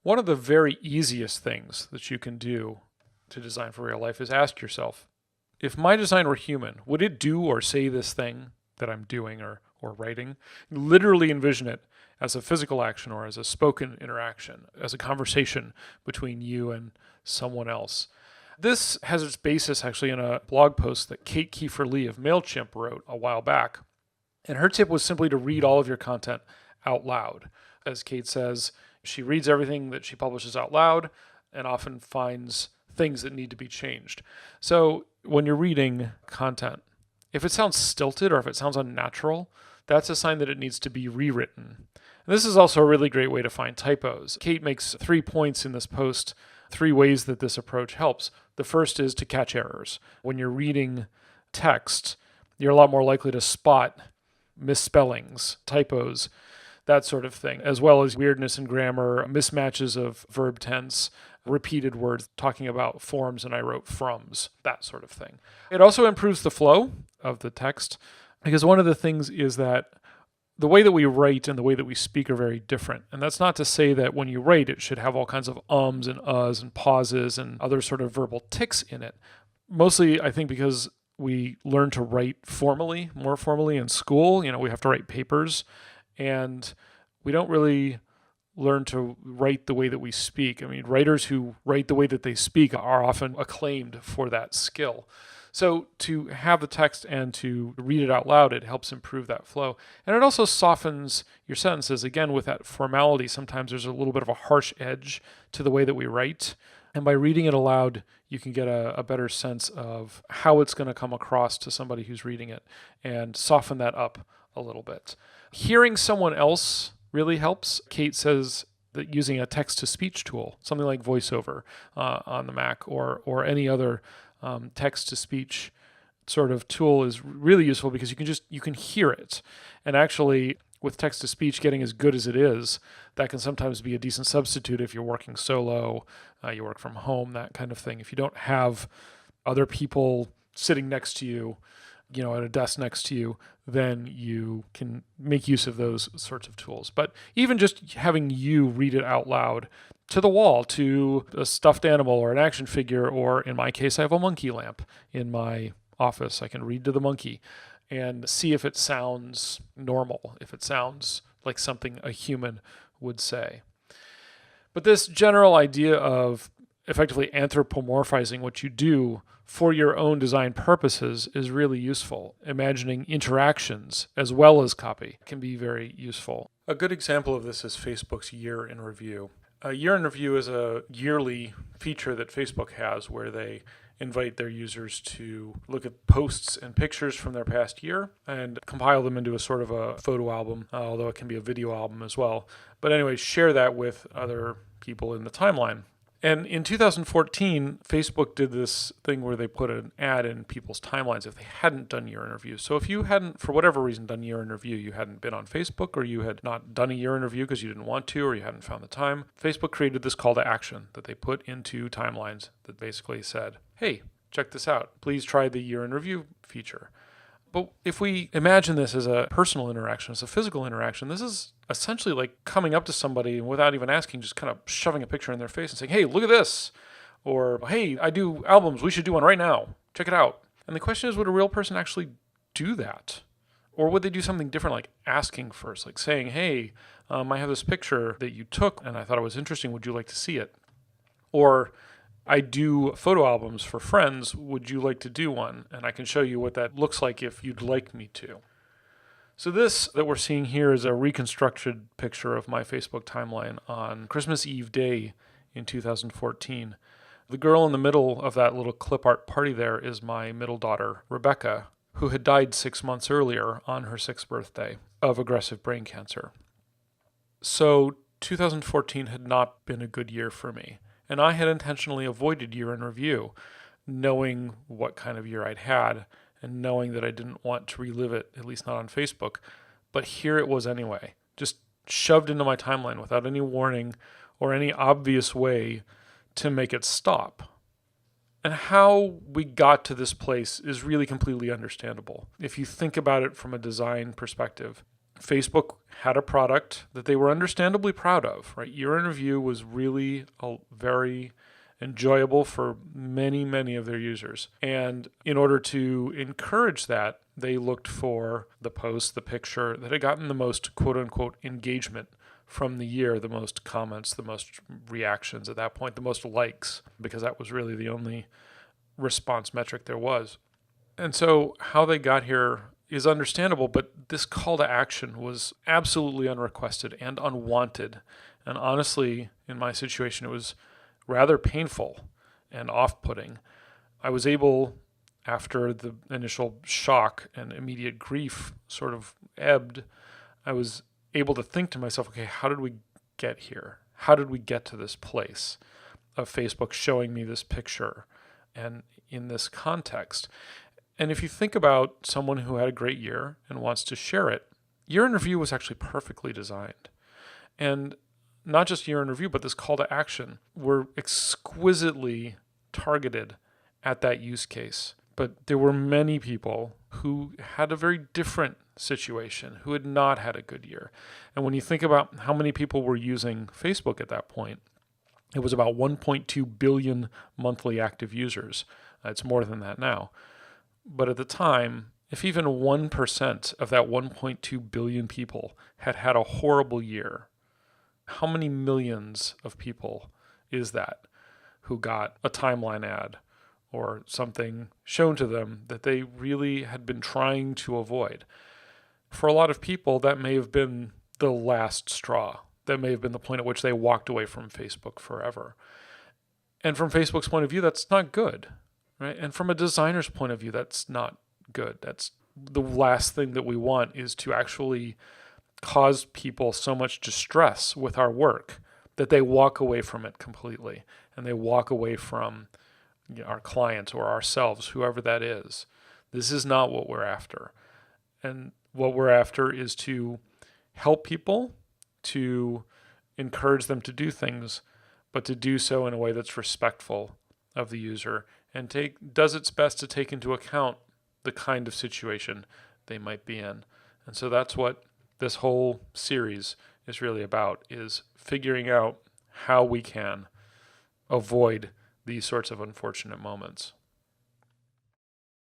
One of the very easiest things that you can do to design for real life is ask yourself, if my design were human, would it do or say this thing that I'm doing or writing? Literally envision it as a physical action or as a spoken interaction, as a conversation between you and someone else. This has its basis actually in a blog post that Kate Kiefer-Lee of MailChimp wrote a while back. And her tip was simply to read all of your content out loud. As Kate says, she reads everything that she publishes out loud and often finds things that need to be changed. So when you're reading content, if it sounds stilted or if it sounds unnatural, that's a sign that it needs to be rewritten. And this is also a really great way to find typos. Kate makes 3 points in this post, 3 ways that this approach helps. The first is to catch errors. When you're reading text, you're a lot more likely to spot misspellings, typos, that sort of thing, as well as weirdness in grammar, mismatches of verb tense, repeated words, talking about forms and I wrote froms, that sort of thing. It also improves the flow of the text because one of the things is that the way that we write and the way that we speak are very different. And that's not to say that when you write, it should have all kinds of ums and uhs and pauses and other sort of verbal tics in it. Mostly, I think, because we learn to write formally, more formally in school. We have to write papers, and we don't really learn to write the way that we speak. I mean, writers who write the way that they speak are often acclaimed for that skill. So to have the text and to read it out loud, it helps improve that flow. And it also softens your sentences. Again, with that formality, sometimes there's a little bit of a harsh edge to the way that we write. And by reading it aloud, you can get a better sense of how it's going to come across to somebody who's reading it and soften that up a little bit. Hearing someone else really helps. Kate says that using a text-to-speech tool, something like VoiceOver on the Mac or any other text-to-speech sort of tool is really useful because you can hear it. And actually, with text-to-speech getting as good as it is, that can sometimes be a decent substitute if you're working solo, you work from home, that kind of thing. If you don't have other people sitting next to you, at a desk next to you, then you can make use of those sorts of tools. But even just having you read it out loud to the wall, to a stuffed animal or an action figure, or in my case, I have a monkey lamp in my office. I can read to the monkey and see if it sounds normal, if it sounds like something a human would say. But this general idea of effectively anthropomorphizing what you do for your own design purposes is really useful. Imagining interactions as well as copy can be very useful. A good example of this is Facebook's Year in Review. A Year in Review is a yearly feature that Facebook has where they invite their users to look at posts and pictures from their past year and compile them into a sort of a photo album, although it can be a video album as well. But anyway, share that with other people in the timeline. And in 2014, Facebook did this thing where they put an ad in people's timelines if they hadn't done year in review. So if you hadn't, for whatever reason, done year in review, you hadn't been on Facebook, or you had not done a year in review because you didn't want to, or you hadn't found the time, Facebook created this call to action that they put into timelines that basically said, hey, check this out. Please try the year in review feature. But if we imagine this as a personal interaction, as a physical interaction, this is essentially like coming up to somebody and without even asking, just kind of shoving a picture in their face and saying, hey, look at this. Or, hey, I do albums. We should do one right now. Check it out. And the question is, would a real person actually do that? Or would they do something different, like asking first, like saying, hey, I have this picture that you took and I thought it was interesting. Would you like to see it? Or, I do photo albums for friends. Would you like to do one? And I can show you what that looks like if you'd like me to. So this that we're seeing here is a reconstructed picture of my Facebook timeline on Christmas Eve day in 2014. The girl in the middle of that little clip art party there is my middle daughter, Rebecca, who had died 6 months earlier on her 6th birthday of aggressive brain cancer. So 2014 had not been a good year for me. And I had intentionally avoided year in review, knowing what kind of year I'd had and knowing that I didn't want to relive it, at least not on Facebook. But here it was anyway, just shoved into my timeline without any warning or any obvious way to make it stop. And how we got to this place is really completely understandable. If you think about it from a design perspective, Facebook had a product that they were understandably proud of, right? Year in Review was really very enjoyable for many, many of their users. And in order to encourage that, they looked for the post, the picture that had gotten the most quote unquote engagement from the year, the most comments, the most reactions at that point, the most likes, because that was really the only response metric there was. And so how they got here is understandable, but this call to action was absolutely unrequested and unwanted. And honestly, in my situation, it was rather painful and off-putting. I was able, after the initial shock and immediate grief sort of ebbed, I was able to think to myself, okay, how did we get here? How did we get to this place of Facebook showing me this picture and in this context? And if you think about someone who had a great year and wants to share it, Year in Review was actually perfectly designed. And not just Year in Review, but this call to action were exquisitely targeted at that use case. But there were many people who had a very different situation, who had not had a good year. And when you think about how many people were using Facebook at that point, it was about 1.2 billion monthly active users. It's more than that now. But at the time, if even 1% of that 1.2 billion people had had a horrible year, how many millions of people is that who got a timeline ad or something shown to them that they really had been trying to avoid? For a lot of people, that may have been the last straw. That may have been the point at which they walked away from Facebook forever. And from Facebook's point of view, that's not good. Right? And from a designer's point of view, that's not good. That's the last thing that we want, is to actually cause people so much distress with our work that they walk away from it completely, and they walk away from our clients or ourselves, whoever that is. This is not what we're after. And what we're after is to help people, to encourage them to do things, but to do so in a way that's respectful of the user and does its best to take into account the kind of situation they might be in. And so that's what this whole series is really about, is figuring out how we can avoid these sorts of unfortunate moments.